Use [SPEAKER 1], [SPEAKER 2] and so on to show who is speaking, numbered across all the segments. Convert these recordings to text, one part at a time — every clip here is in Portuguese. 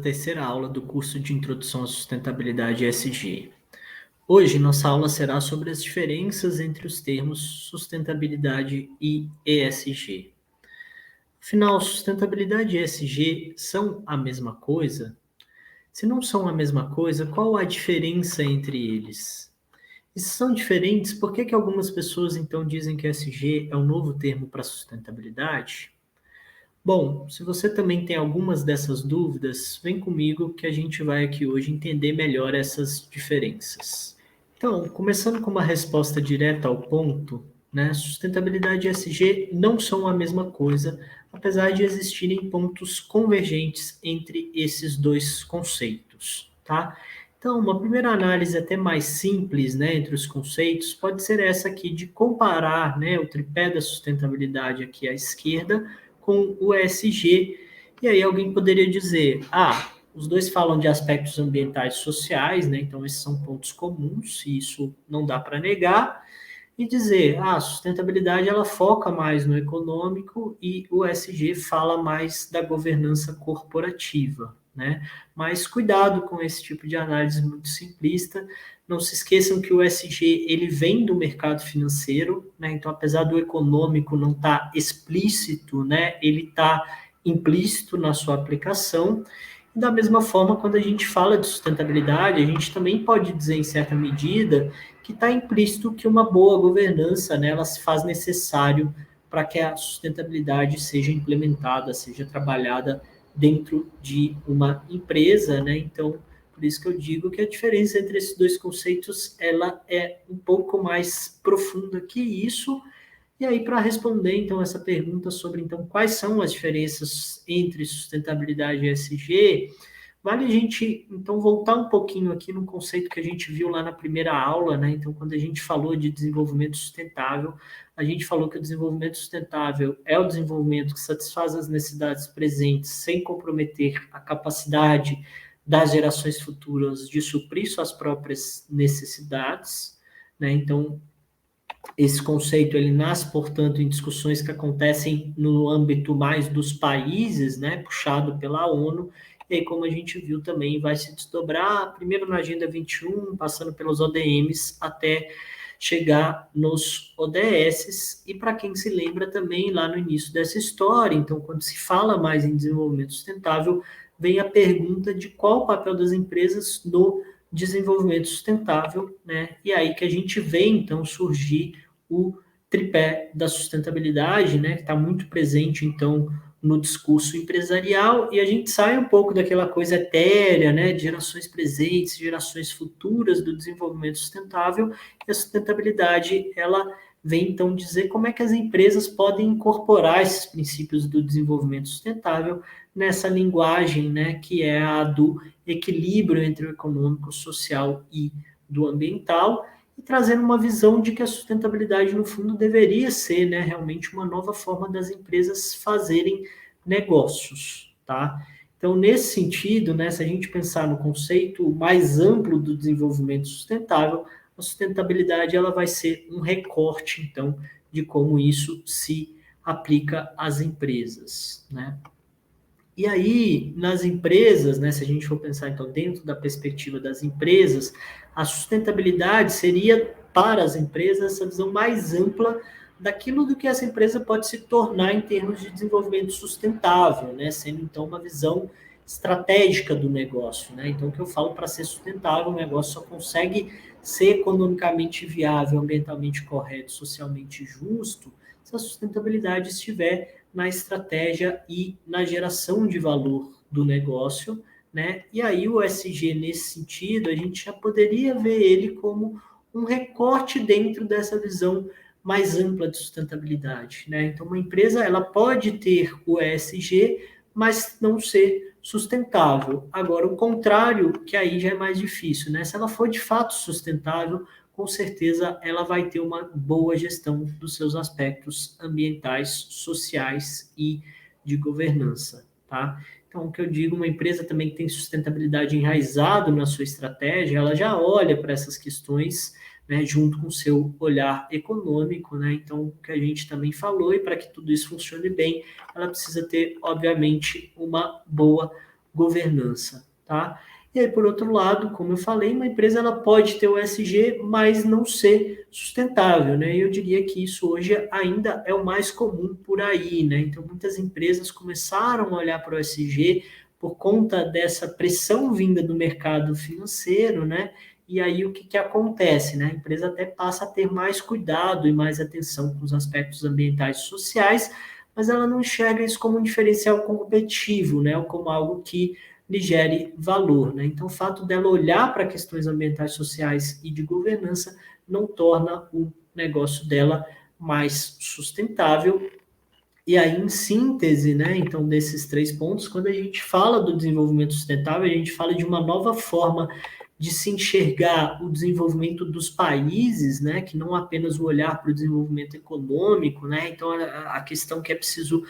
[SPEAKER 1] terceira aula do curso de Introdução à Sustentabilidade ESG. Hoje, nossa aula será sobre as diferenças entre os termos sustentabilidade e ESG. Afinal, sustentabilidade e ESG são a mesma coisa? Se não são a mesma coisa, qual a diferença entre eles? E se são diferentes, por que algumas pessoas então dizem que ESG é um novo termo para sustentabilidade? Bom, se você também tem algumas dessas dúvidas, vem comigo que a gente vai aqui hoje entender melhor essas diferenças. Então, começando com uma resposta direta ao ponto, né? Sustentabilidade e ESG não são a mesma coisa, apesar de existirem pontos convergentes entre esses dois conceitos, tá? Então, uma primeira análise até mais simples, né, entre os conceitos, pode ser essa aqui de comparar, né, o tripé da sustentabilidade aqui à esquerda com o ESG. E aí alguém poderia dizer, os dois falam de aspectos ambientais e sociais, né? Então esses são pontos comuns, e isso não dá para negar. E dizer, a sustentabilidade ela foca mais no econômico e o ESG fala mais da governança corporativa, né? Mas cuidado com esse tipo de análise muito simplista. Não se esqueçam que o ESG ele vem do mercado financeiro, né? Então, apesar do econômico não estar explícito, né? Ele está implícito na sua aplicação. E da mesma forma, quando a gente fala de sustentabilidade, a gente também pode dizer, em certa medida, que está implícito que uma boa governança, né, ela se faz necessário para que a sustentabilidade seja implementada, seja trabalhada dentro de uma empresa, né? Então, por isso que eu digo que a diferença entre esses dois conceitos, ela é um pouco mais profunda que isso. E aí, para responder, então, essa pergunta sobre, então, quais são as diferenças entre sustentabilidade e ESG, vale a gente, então, voltar um pouquinho aqui no conceito que a gente viu lá na primeira aula, né? Então, quando a gente falou de desenvolvimento sustentável, a gente falou que o desenvolvimento sustentável é o desenvolvimento que satisfaz as necessidades presentes sem comprometer a capacidade das gerações futuras de suprir suas próprias necessidades, né? Então, esse conceito ele nasce, portanto, em discussões que acontecem no âmbito mais dos países, né, puxado pela ONU, e aí, como a gente viu também, vai se desdobrar, primeiro na Agenda 21, passando pelos ODMs, até chegar nos ODSs, e para quem se lembra também, lá no início dessa história, então, quando se fala mais em desenvolvimento sustentável, vem a pergunta de qual o papel das empresas no desenvolvimento sustentável, né? E aí que a gente vê, então, surgir o tripé da sustentabilidade, né? Que está muito presente, então, no discurso empresarial, e a gente sai um pouco daquela coisa etérea, né? De gerações presentes, gerações futuras do desenvolvimento sustentável, e a sustentabilidade, ela vem, então, dizer como é que as empresas podem incorporar esses princípios do desenvolvimento sustentável nessa linguagem, né, que é a do equilíbrio entre o econômico, o social e do ambiental, e trazendo uma visão de que a sustentabilidade, no fundo, deveria ser, né, realmente uma nova forma das empresas fazerem negócios, tá? Então, nesse sentido, né, se a gente pensar no conceito mais amplo do desenvolvimento sustentável, a sustentabilidade ela vai ser um recorte, então, de como isso se aplica às empresas, né? E aí, nas empresas, né, se a gente for pensar, então, dentro da perspectiva das empresas, a sustentabilidade seria, para as empresas, essa visão mais ampla daquilo do que essa empresa pode se tornar em termos de desenvolvimento sustentável, né, sendo, então, uma visão estratégica do negócio, né? Então, o que eu falo, para ser sustentável, o negócio só consegue ser economicamente viável, ambientalmente correto, socialmente justo, se a sustentabilidade estiver na estratégia e na geração de valor do negócio, né? E aí o SG, nesse sentido, a gente já poderia ver ele como um recorte dentro dessa visão mais ampla de sustentabilidade, né? Então, uma empresa, ela pode ter o ESG, mas não ser sustentável. Agora, o contrário, que aí já é mais difícil, né? Se ela for de fato sustentável, com certeza ela vai ter uma boa gestão dos seus aspectos ambientais, sociais e de governança, tá? Então, o que eu digo, uma empresa também que tem sustentabilidade enraizado na sua estratégia, ela já olha para essas questões, né, junto com o seu olhar econômico, né? Então, o que a gente também falou, e para que tudo isso funcione bem, ela precisa ter, obviamente, uma boa governança, tá? E aí, por outro lado, como eu falei, uma empresa ela pode ter o ESG, mas não ser sustentável, né? E eu diria que isso hoje ainda é o mais comum por aí, né? Então, muitas empresas começaram a olhar para o ESG por conta dessa pressão vinda do mercado financeiro, né? E aí o que, que acontece, né? A empresa até passa a ter mais cuidado e mais atenção com os aspectos ambientais e sociais, mas ela não enxerga isso como um diferencial competitivo, né? Ou como algo que lhe gere valor, né? Então, o fato dela olhar para questões ambientais, sociais e de governança não torna o negócio dela mais sustentável. E aí, em síntese, né, então, desses 3 pontos, quando a gente fala do desenvolvimento sustentável, a gente fala de uma nova forma de se enxergar o desenvolvimento dos países, né, que não apenas o olhar para o desenvolvimento econômico, né, então a questão que é preciso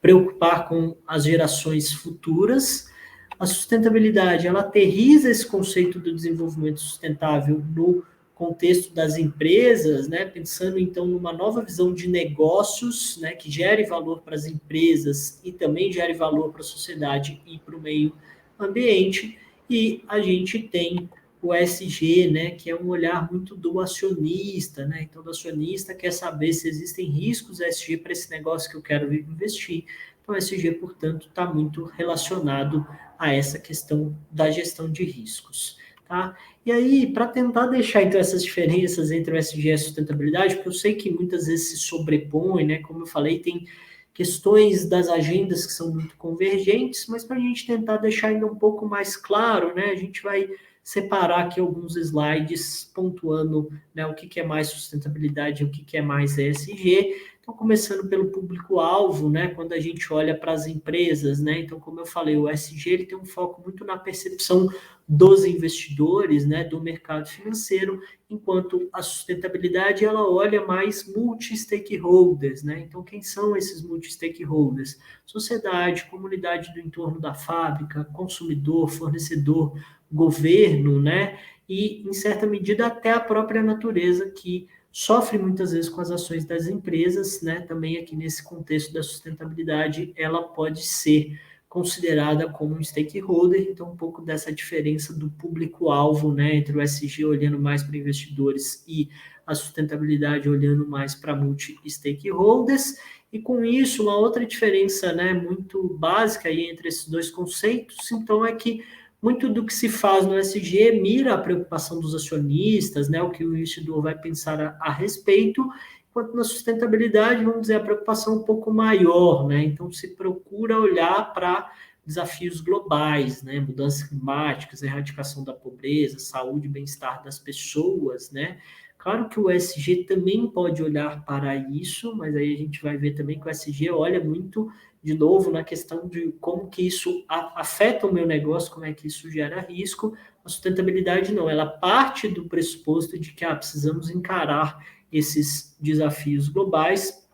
[SPEAKER 1] preocupar com as gerações futuras. A sustentabilidade, ela aterriza esse conceito do desenvolvimento sustentável no contexto das empresas, né, pensando então numa nova visão de negócios, né, que gere valor para as empresas e também gere valor para a sociedade e para o meio ambiente. E a gente tem o ESG, né, que é um olhar muito do acionista, né? Então, o acionista quer saber se existem riscos ESG para esse negócio que eu quero investir. Então, o ESG, portanto, está muito relacionado a essa questão da gestão de riscos, tá? E aí, para tentar deixar então essas diferenças entre o ESG e a sustentabilidade, porque eu sei que muitas vezes se sobrepõe, né? Como eu falei, tem questões das agendas que são muito convergentes, mas para a gente tentar deixar ainda um pouco mais claro, né? A gente vai separar aqui alguns slides pontuando, né, o que é mais sustentabilidade e o que é mais ESG. Então, começando pelo público-alvo, né, quando a gente olha para as empresas, né, então, como eu falei, o ESG ele tem um foco muito na percepção dos investidores, né, do mercado financeiro, enquanto a sustentabilidade ela olha mais multi-stakeholders, né? Então, quem são esses multi-stakeholders? Sociedade, comunidade do entorno da fábrica, consumidor, fornecedor, governo, né? E, em certa medida, até a própria natureza que sofre muitas vezes com as ações das empresas, né? Também aqui nesse contexto da sustentabilidade, ela pode ser considerada como um stakeholder, então um pouco dessa diferença do público-alvo, né, entre o ESG olhando mais para investidores e a sustentabilidade olhando mais para multi-stakeholders, e com isso uma outra diferença, né, muito básica aí entre esses dois conceitos, então é que muito do que se faz no ESG mira a preocupação dos acionistas, né, o que o investidor vai pensar a respeito, enquanto na sustentabilidade, vamos dizer, a preocupação é um pouco maior, né? Então, se procura olhar para desafios globais, né? Mudanças climáticas, erradicação da pobreza, saúde e bem-estar das pessoas, né? Claro que o ESG também pode olhar para isso, mas aí a gente vai ver também que o ESG olha muito, de novo, na questão de como que isso afeta o meu negócio, como é que isso gera risco. A sustentabilidade não, ela parte do pressuposto de que precisamos encarar esses desafios globais.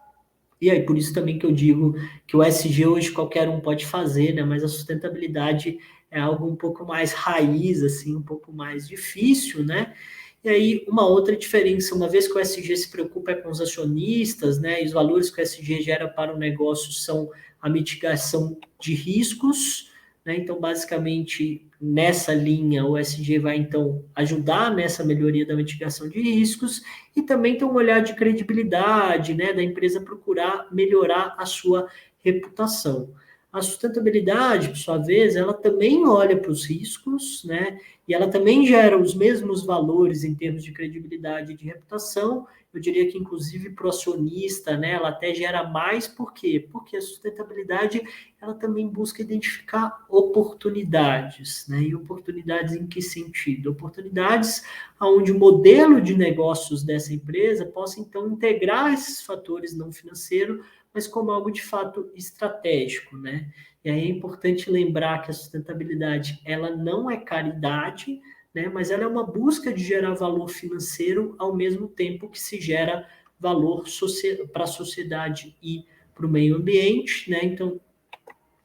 [SPEAKER 1] E aí, por isso também que eu digo que o ESG hoje qualquer um pode fazer, né? Mas a sustentabilidade é algo um pouco mais raiz, assim, um pouco mais difícil, né? E aí, uma outra diferença, uma vez que o ESG se preocupa com os acionistas, né? E os valores que o ESG gera para o negócio são a mitigação de riscos, né? Então, basicamente, nessa linha, o ESG vai, então, ajudar nessa melhoria da mitigação de riscos e também tem um olhar de credibilidade, né, da empresa procurar melhorar a sua reputação. A sustentabilidade, por sua vez, ela também olha para os riscos, né, e ela também gera os mesmos valores em termos de credibilidade e de reputação. Eu diria que, inclusive, para o acionista, né, ela até gera mais, por quê? Porque a sustentabilidade ela também busca identificar oportunidades, né? E oportunidades em que sentido? Oportunidades onde o modelo de negócios dessa empresa possa, então, integrar esses fatores não financeiros, mas como algo de fato estratégico, né? E aí é importante lembrar que a sustentabilidade, ela não é caridade, né? Mas ela é uma busca de gerar valor financeiro ao mesmo tempo que se gera valor para a sociedade e para o meio ambiente, né? Então,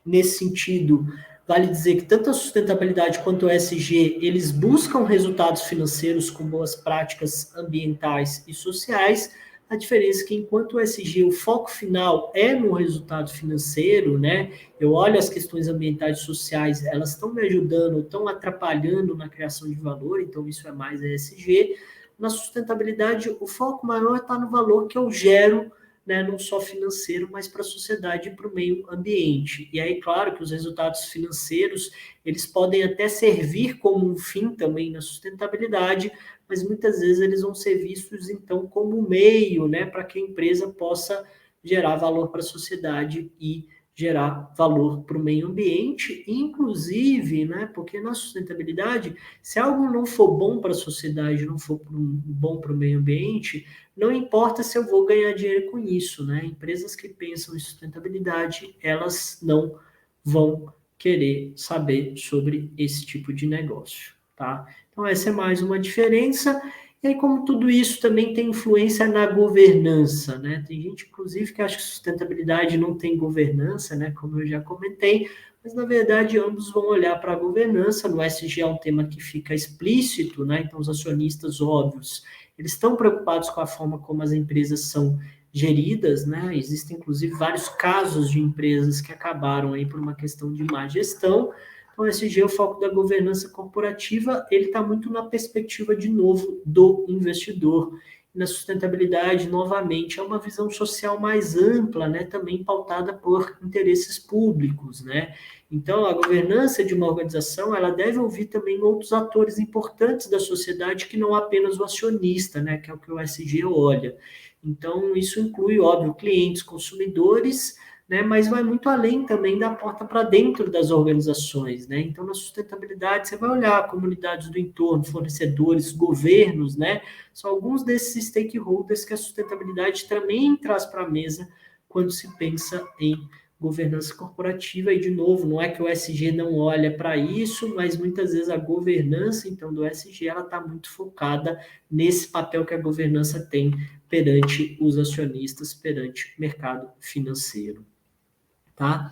[SPEAKER 1] nesse sentido, vale dizer que tanto a sustentabilidade quanto o ESG, eles buscam resultados financeiros com boas práticas ambientais e sociais, A diferença é que enquanto o ESG, o foco final é no resultado financeiro, né? Eu olho as questões ambientais e sociais, elas estão me ajudando, estão atrapalhando na criação de valor, então isso é mais ESG. Na sustentabilidade, o foco maior está no valor que eu gero, né, não só financeiro, mas para a sociedade e para o meio ambiente. E aí, claro que os resultados financeiros, eles podem até servir como um fim também na sustentabilidade, mas muitas vezes eles vão ser vistos, então, como meio, né, para que a empresa possa gerar valor para a sociedade e gerar valor para o meio ambiente, inclusive, né, porque na sustentabilidade, se algo não for bom para a sociedade, não for bom para o meio ambiente, não importa se eu vou ganhar dinheiro com isso, né? Empresas que pensam em sustentabilidade, elas não vão querer saber sobre esse tipo de negócio, tá? Então, essa é mais uma diferença. E aí, como tudo isso também tem influência na governança, né? Tem gente, inclusive, que acha que sustentabilidade não tem governança, né? Como eu já comentei, mas na verdade ambos vão olhar para a governança. No SG é um tema que fica explícito, né? Então, os acionistas óbvios, eles estão preocupados com a forma como as empresas são geridas, né? Existem, inclusive, vários casos de empresas que acabaram aí por uma questão de má gestão. Então, o ESG, o foco da governança corporativa, ele está muito na perspectiva, de novo, do investidor. Na sustentabilidade, novamente, é uma visão social mais ampla, né, também pautada por interesses públicos, né? Então, a governança de uma organização, ela deve ouvir também outros atores importantes da sociedade, que não apenas o acionista, né, que é o que o ESG olha. Então, isso inclui, óbvio, clientes, consumidores, né, mas vai muito além também da porta para dentro das organizações, né? Então, na sustentabilidade, você vai olhar comunidades do entorno, fornecedores, governos, né? São alguns desses stakeholders que a sustentabilidade também traz para a mesa quando se pensa em governança corporativa. E, de novo, não é que o ESG não olha para isso, mas muitas vezes a governança, então, do ESG, ela está muito focada nesse papel que a governança tem perante os acionistas, perante o mercado financeiro. Tá?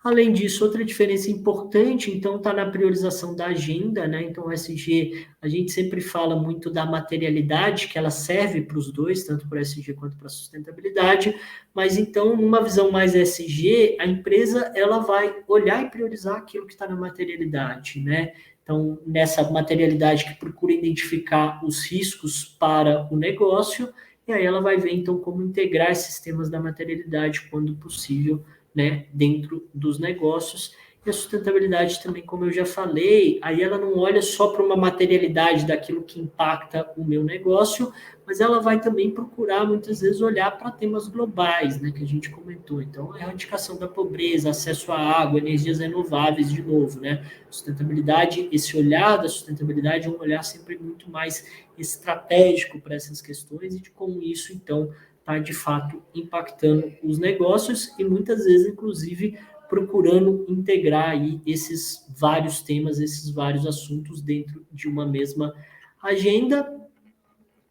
[SPEAKER 1] Além disso, outra diferença importante, então, está na priorização da agenda, né? Então, o SG, a gente sempre fala muito da materialidade, que ela serve para os dois, tanto para o SG quanto para a sustentabilidade, mas então, numa visão mais SG, a empresa, ela vai olhar e priorizar aquilo que está na materialidade, né? Então, nessa materialidade que procura identificar os riscos para o negócio, e aí ela vai ver, então, como integrar esses temas da materialidade, quando possível, né, dentro dos negócios. E a sustentabilidade também, como eu já falei, aí ela não olha só para uma materialidade daquilo que impacta o meu negócio, mas ela vai também procurar, muitas vezes, olhar para temas globais, né, que a gente comentou. Então, a erradicação da pobreza, acesso à água, energias renováveis, de novo, né? Sustentabilidade, esse olhar da sustentabilidade é um olhar sempre muito mais estratégico para essas questões, e de como isso, então, está de fato impactando os negócios e muitas vezes, inclusive, procurando integrar aí esses vários temas, esses vários assuntos dentro de uma mesma agenda.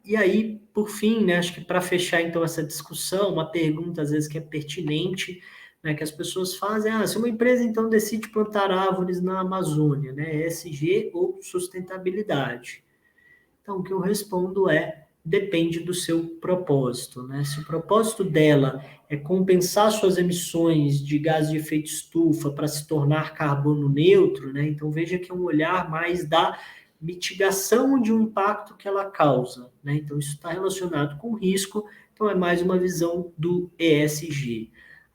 [SPEAKER 1] E aí, por fim, né, acho que para fechar então essa discussão, uma pergunta às vezes que é pertinente, né, que as pessoas fazem, se uma empresa então decide plantar árvores na Amazônia, né, ESG ou sustentabilidade? Então, o que eu respondo é: depende do seu propósito, né? Se o propósito dela é compensar suas emissões de gás de efeito estufa para se tornar carbono neutro, né? Então, veja que é um olhar mais da mitigação de um impacto que ela causa, né? Então, isso está relacionado com risco, então é mais uma visão do ESG.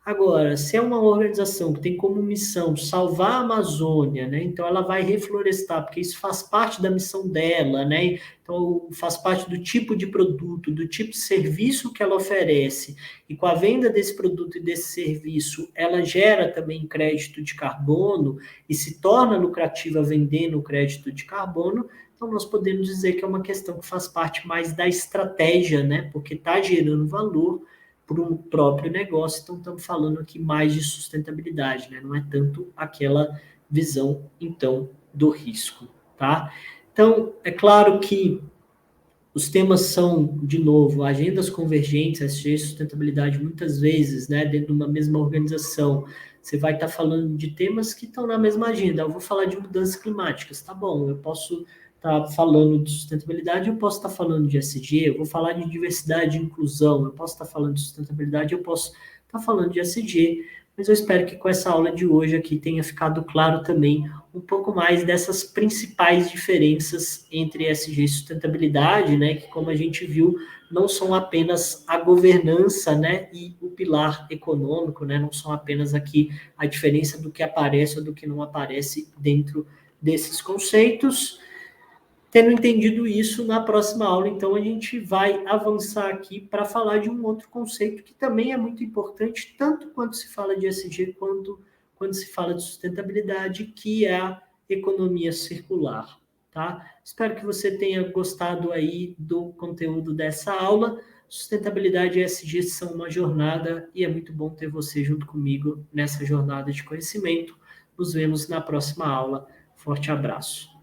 [SPEAKER 1] Agora, se é uma organização que tem como missão salvar a Amazônia, né? Então ela vai reflorestar, porque isso faz parte da missão dela, né? Então faz parte do tipo de produto, do tipo de serviço que ela oferece. E com a venda desse produto e desse serviço, ela gera também crédito de carbono e se torna lucrativa vendendo o crédito de carbono. Então nós podemos dizer que é uma questão que faz parte mais da estratégia, né? Porque está gerando valor para o próprio negócio. Então, estamos falando aqui mais de sustentabilidade, né? Não é tanto aquela visão, então, do risco, tá? Então, é claro que os temas são, de novo, agendas convergentes, SG e sustentabilidade, muitas vezes, né, dentro de uma mesma organização, você vai estar falando de temas que estão na mesma agenda. Eu vou falar de mudanças climáticas, tá bom, eu posso estar falando de sustentabilidade, eu posso estar falando de ESG, eu vou falar de diversidade e inclusão, eu posso estar falando de sustentabilidade, eu posso estar falando de ESG, mas eu espero que com essa aula de hoje aqui tenha ficado claro também um pouco mais dessas principais diferenças entre ESG e sustentabilidade, né, que como a gente viu, não são apenas a governança, né, e o pilar econômico, né, não são apenas aqui a diferença do que aparece ou do que não aparece dentro desses conceitos. Tendo entendido isso, na próxima aula, então, a gente vai avançar aqui para falar de um outro conceito que também é muito importante, tanto quando se fala de ESG, quanto quando se fala de sustentabilidade, que é a economia circular, tá? Espero que você tenha gostado aí do conteúdo dessa aula. Sustentabilidade e ESG são uma jornada e é muito bom ter você junto comigo nessa jornada de conhecimento. Nos vemos na próxima aula. Forte abraço.